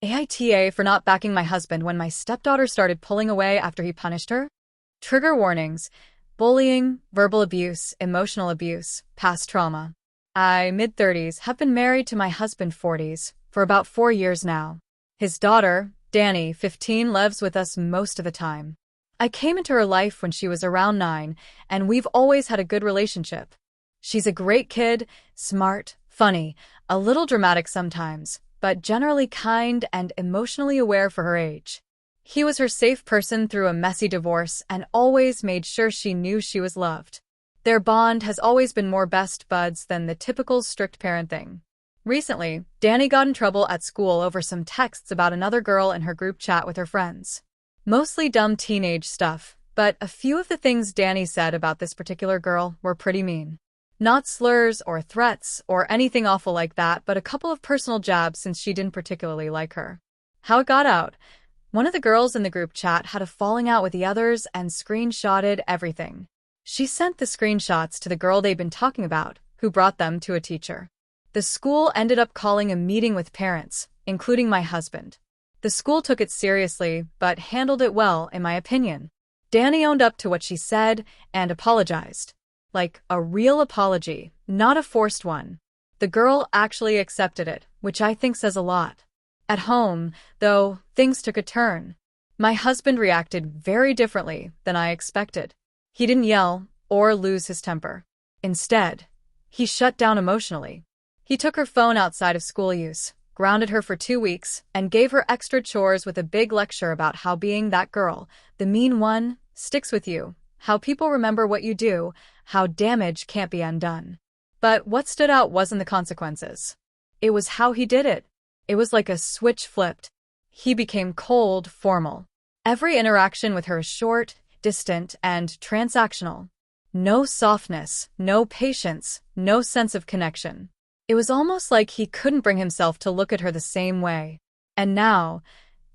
AITA for not backing my husband when my stepdaughter started pulling away after he punished her? Trigger warnings: bullying, verbal abuse, emotional abuse, past trauma. I, mid-30s, have been married to my husband, 40s, for about 4 years now. His daughter, Danny, 15, lives with us most of the time. I came into her life when she was around 9, and we've always had a good relationship. She's a great kid, smart, funny, a little dramatic sometimes, but generally kind and emotionally aware for her age. He was her safe person through a messy divorce and always made sure she knew she was loved. Their bond has always been more best buds than the typical strict parent thing. Recently, Danny got in trouble at school over some texts about another girl in her group chat with her friends. Mostly dumb teenage stuff, but a few of the things Danny said about this particular girl were pretty mean. Not slurs or threats or anything awful like that, but a couple of personal jabs since she didn't particularly like her. How it got out: one of the girls in the group chat had a falling out with the others and screenshotted everything. She sent the screenshots to the girl they'd been talking about, who brought them to a teacher. The school ended up calling a meeting with parents, including my husband. The school took it seriously, but handled it well, in my opinion. Danny owned up to what she said and apologized. Like a real apology, not a forced one. The girl actually accepted it, which I think says a lot. At home, though, things took a turn. My husband reacted very differently than I expected. He didn't yell or lose his temper. Instead, he shut down emotionally. He took her phone outside of school use, grounded her for 2 weeks, and gave her extra chores with a big lecture about how being that girl, the mean one, sticks with you, how people remember what you do, how damage can't be undone. But what stood out wasn't the consequences. It was how he did it. It was like a switch flipped. He became cold, formal. Every interaction with her short, distant, and transactional. No softness, no patience, no sense of connection. It was almost like he couldn't bring himself to look at her the same way. And now,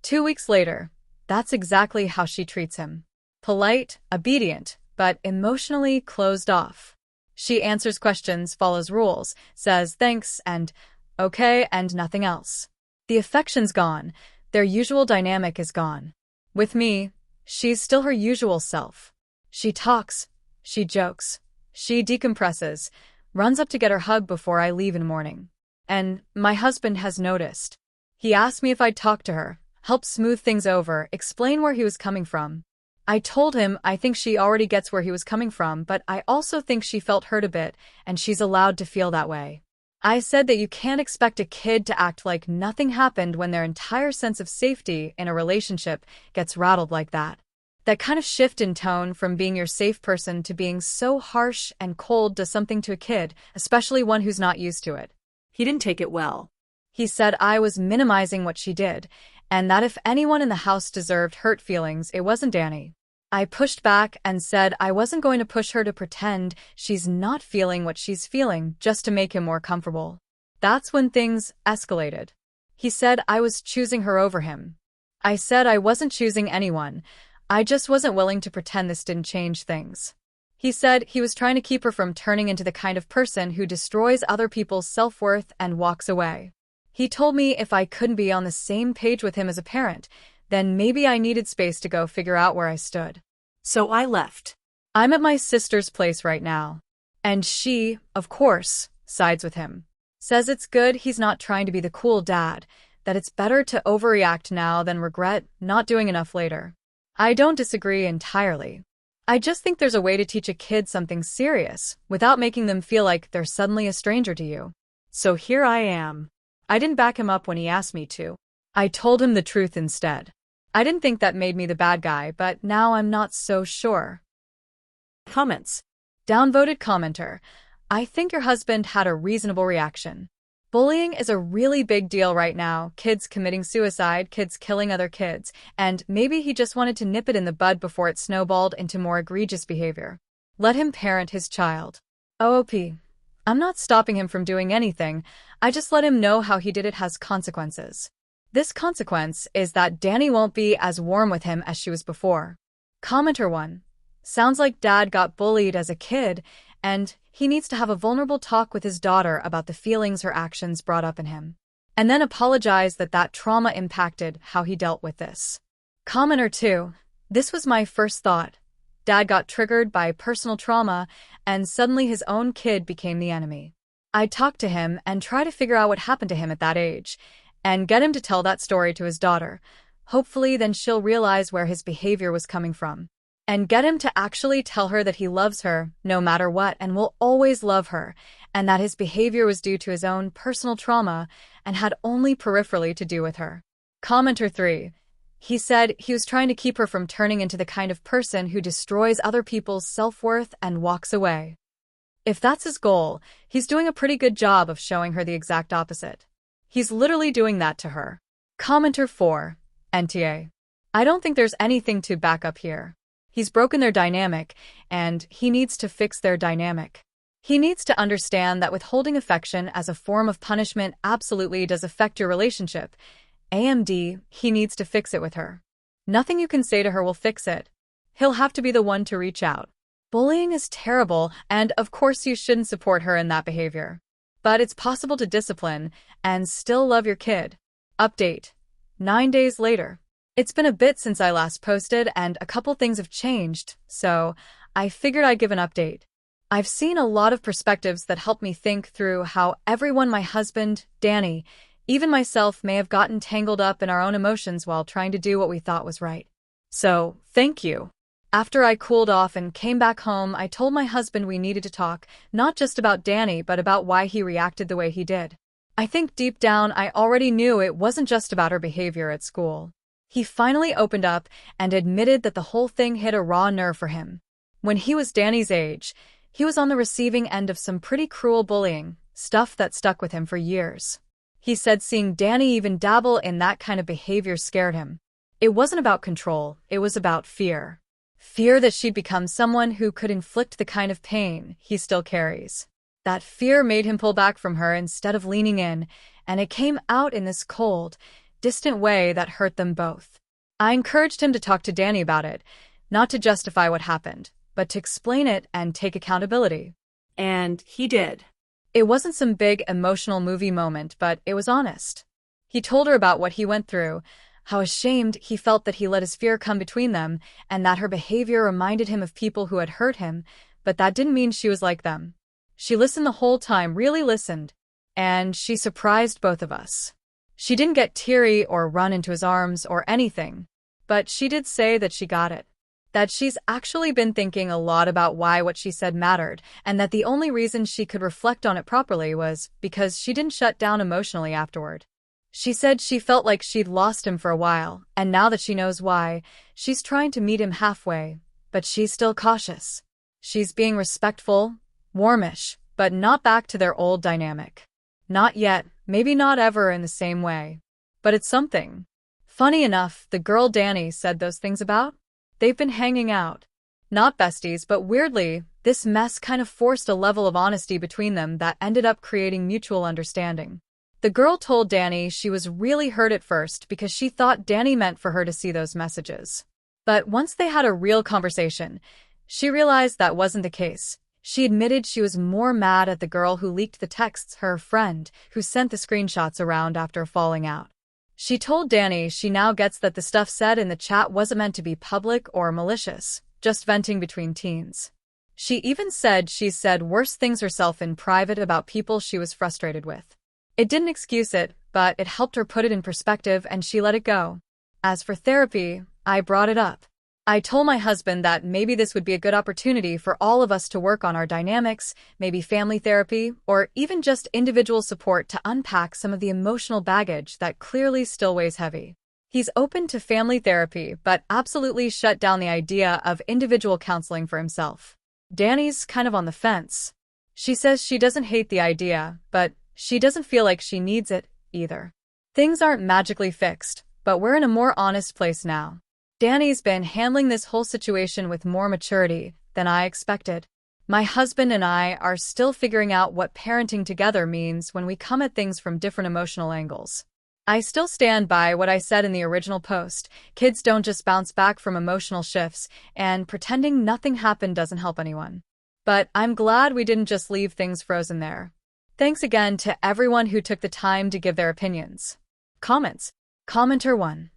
2 weeks later, that's exactly how she treats him. Polite, obedient, but emotionally closed off. She answers questions, follows rules, says thanks and okay and nothing else. The affection's gone. Their usual dynamic is gone. With me, she's still her usual self. She talks, she jokes, she decompresses, runs up to get her hug before I leave in the morning. And my husband has noticed. He asked me if I'd talk to her, help smooth things over, explain where he was coming from. I told him I think she already gets where he was coming from, but I also think she felt hurt a bit, and she's allowed to feel that way. I said that you can't expect a kid to act like nothing happened when their entire sense of safety in a relationship gets rattled like that. That kind of shift in tone from being your safe person to being so harsh and cold does something to a kid, especially one who's not used to it. He didn't take it well. He said I was minimizing what she did, and that if anyone in the house deserved hurt feelings, it wasn't Danny. I pushed back and said I wasn't going to push her to pretend she's not feeling what she's feeling just to make him more comfortable. That's when things escalated. He said I was choosing her over him. I said I wasn't choosing anyone. I just wasn't willing to pretend this didn't change things. He said he was trying to keep her from turning into the kind of person who destroys other people's self-worth and walks away. He told me if I couldn't be on the same page with him as a parent, then maybe I needed space to go figure out where I stood. So I left. I'm at my sister's place right now. And she, of course, sides with him. Says it's good he's not trying to be the cool dad, that it's better to overreact now than regret not doing enough later. I don't disagree entirely. I just think there's a way to teach a kid something serious without making them feel like they're suddenly a stranger to you. So here I am. I didn't back him up when he asked me to. I told him the truth instead. I didn't think that made me the bad guy, but now I'm not so sure. Comments. Downvoted commenter: I think your husband had a reasonable reaction. Bullying is a really big deal right now, kids committing suicide, kids killing other kids, and maybe he just wanted to nip it in the bud before it snowballed into more egregious behavior. Let him parent his child. OOP. I'm not stopping him from doing anything, I just let him know how he did it has consequences. This consequence is that Danny won't be as warm with him as she was before. Commenter 1. Sounds like dad got bullied as a kid, and he needs to have a vulnerable talk with his daughter about the feelings her actions brought up in him. and then apologize that trauma impacted how he dealt with this. Commenter 2. This was my first thought. Dad got triggered by personal trauma, and suddenly his own kid became the enemy. I talked to him and try to figure out what happened to him at that age, and get him to tell that story to his daughter. Hopefully then she'll realize where his behavior was coming from. And get him to actually tell her that he loves her, no matter what, and will always love her, and that his behavior was due to his own personal trauma and had only peripherally to do with her. Commenter 3. He said he was trying to keep her from turning into the kind of person who destroys other people's self-worth and walks away. If that's his goal, he's doing a pretty good job of showing her the exact opposite. He's literally doing that to her. Commenter 4. NTA. I don't think there's anything to back up here. He's broken their dynamic, and he needs to fix their dynamic. He needs to understand that withholding affection as a form of punishment absolutely does affect your relationship. AMD, he needs to fix it with her. Nothing you can say to her will fix it. He'll have to be the one to reach out. Bullying is terrible, and of course you shouldn't support her in that behavior. But it's possible to discipline and still love your kid. Update. 9 days later. It's been a bit since I last posted, and a couple things have changed, so I figured I'd give an update. I've seen a lot of perspectives that help me think through how everyone, my husband, Danny, even myself, may have gotten tangled up in our own emotions while trying to do what we thought was right. So, thank you. After I cooled off and came back home, I told my husband we needed to talk, not just about Danny, but about why he reacted the way he did. I think deep down I already knew it wasn't just about her behavior at school. He finally opened up and admitted that the whole thing hit a raw nerve for him. When he was Danny's age, he was on the receiving end of some pretty cruel bullying, stuff that stuck with him for years. He said seeing Danny even dabble in that kind of behavior scared him. It wasn't about control, it was about fear. Fear that she'd become someone who could inflict the kind of pain he still carries. That fear made him pull back from her instead of leaning in, and it came out in this cold, distant way that hurt them both. I encouraged him to talk to Danny about it, not to justify what happened, but to explain it and take accountability. And he did. It wasn't some big emotional movie moment, but it was honest. He told her about what he went through, how ashamed he felt that he let his fear come between them, and that her behavior reminded him of people who had hurt him, but that didn't mean she was like them. She listened the whole time, really listened, and she surprised both of us. She didn't get teary or run into his arms or anything, but she did say that she got it. That she's actually been thinking a lot about why what she said mattered, and that the only reason she could reflect on it properly was because she didn't shut down emotionally afterward. She said she felt like she'd lost him for a while, and now that she knows why, she's trying to meet him halfway, but she's still cautious. She's being respectful, warmish, but not back to their old dynamic. Not yet, maybe not ever in the same way. But it's something. Funny enough, the girl Danny said those things about? They've been hanging out. Not besties, but weirdly, this mess kind of forced a level of honesty between them that ended up creating mutual understanding. The girl told Danny she was really hurt at first because she thought Danny meant for her to see those messages. But once they had a real conversation, she realized that wasn't the case. She admitted she was more mad at the girl who leaked the texts, her friend, who sent the screenshots around after falling out. She told Danny she now gets that the stuff said in the chat wasn't meant to be public or malicious, just venting between teens. She even said she said worse things herself in private about people she was frustrated with. It didn't excuse it, but it helped her put it in perspective and she let it go. As for therapy, I brought it up. I told my husband that maybe this would be a good opportunity for all of us to work on our dynamics, maybe family therapy, or even just individual support to unpack some of the emotional baggage that clearly still weighs heavy. He's open to family therapy, but absolutely shut down the idea of individual counseling for himself. Danny's kind of on the fence. She says she doesn't hate the idea, but she doesn't feel like she needs it either. Things aren't magically fixed, but we're in a more honest place now. Danny's been handling this whole situation with more maturity than I expected. My husband and I are still figuring out what parenting together means when we come at things from different emotional angles. I still stand by what I said in the original post. Kids don't just bounce back from emotional shifts, and pretending nothing happened doesn't help anyone. But I'm glad we didn't just leave things frozen there. Thanks again to everyone who took the time to give their opinions. Comments. Commenter 1.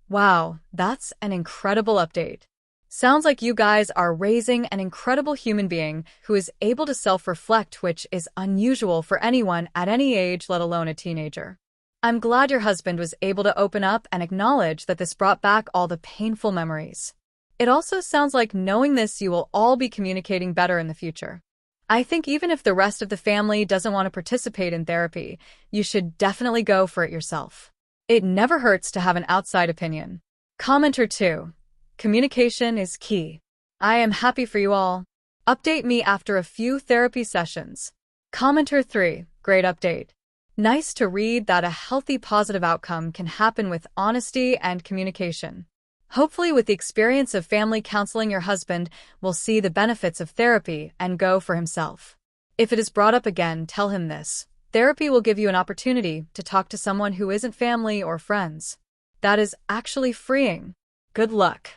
Wow, that's an incredible update. Sounds like you guys are raising an incredible human being who is able to self-reflect, which is unusual for anyone at any age, let alone a teenager. I'm glad your husband was able to open up and acknowledge that this brought back all the painful memories. It also sounds like knowing this, you will all be communicating better in the future. I think even if the rest of the family doesn't want to participate in therapy, you should definitely go for it yourself. It never hurts to have an outside opinion. Commenter 2. Communication is key. I am happy for you all. Update me after a few therapy sessions. Commenter 3. Great update. Nice to read that a healthy, positive outcome can happen with honesty and communication. Hopefully, with the experience of family counseling, your husband will see the benefits of therapy and go for himself. If it is brought up again, tell him this. Therapy will give you an opportunity to talk to someone who isn't family or friends. That is actually freeing. Good luck.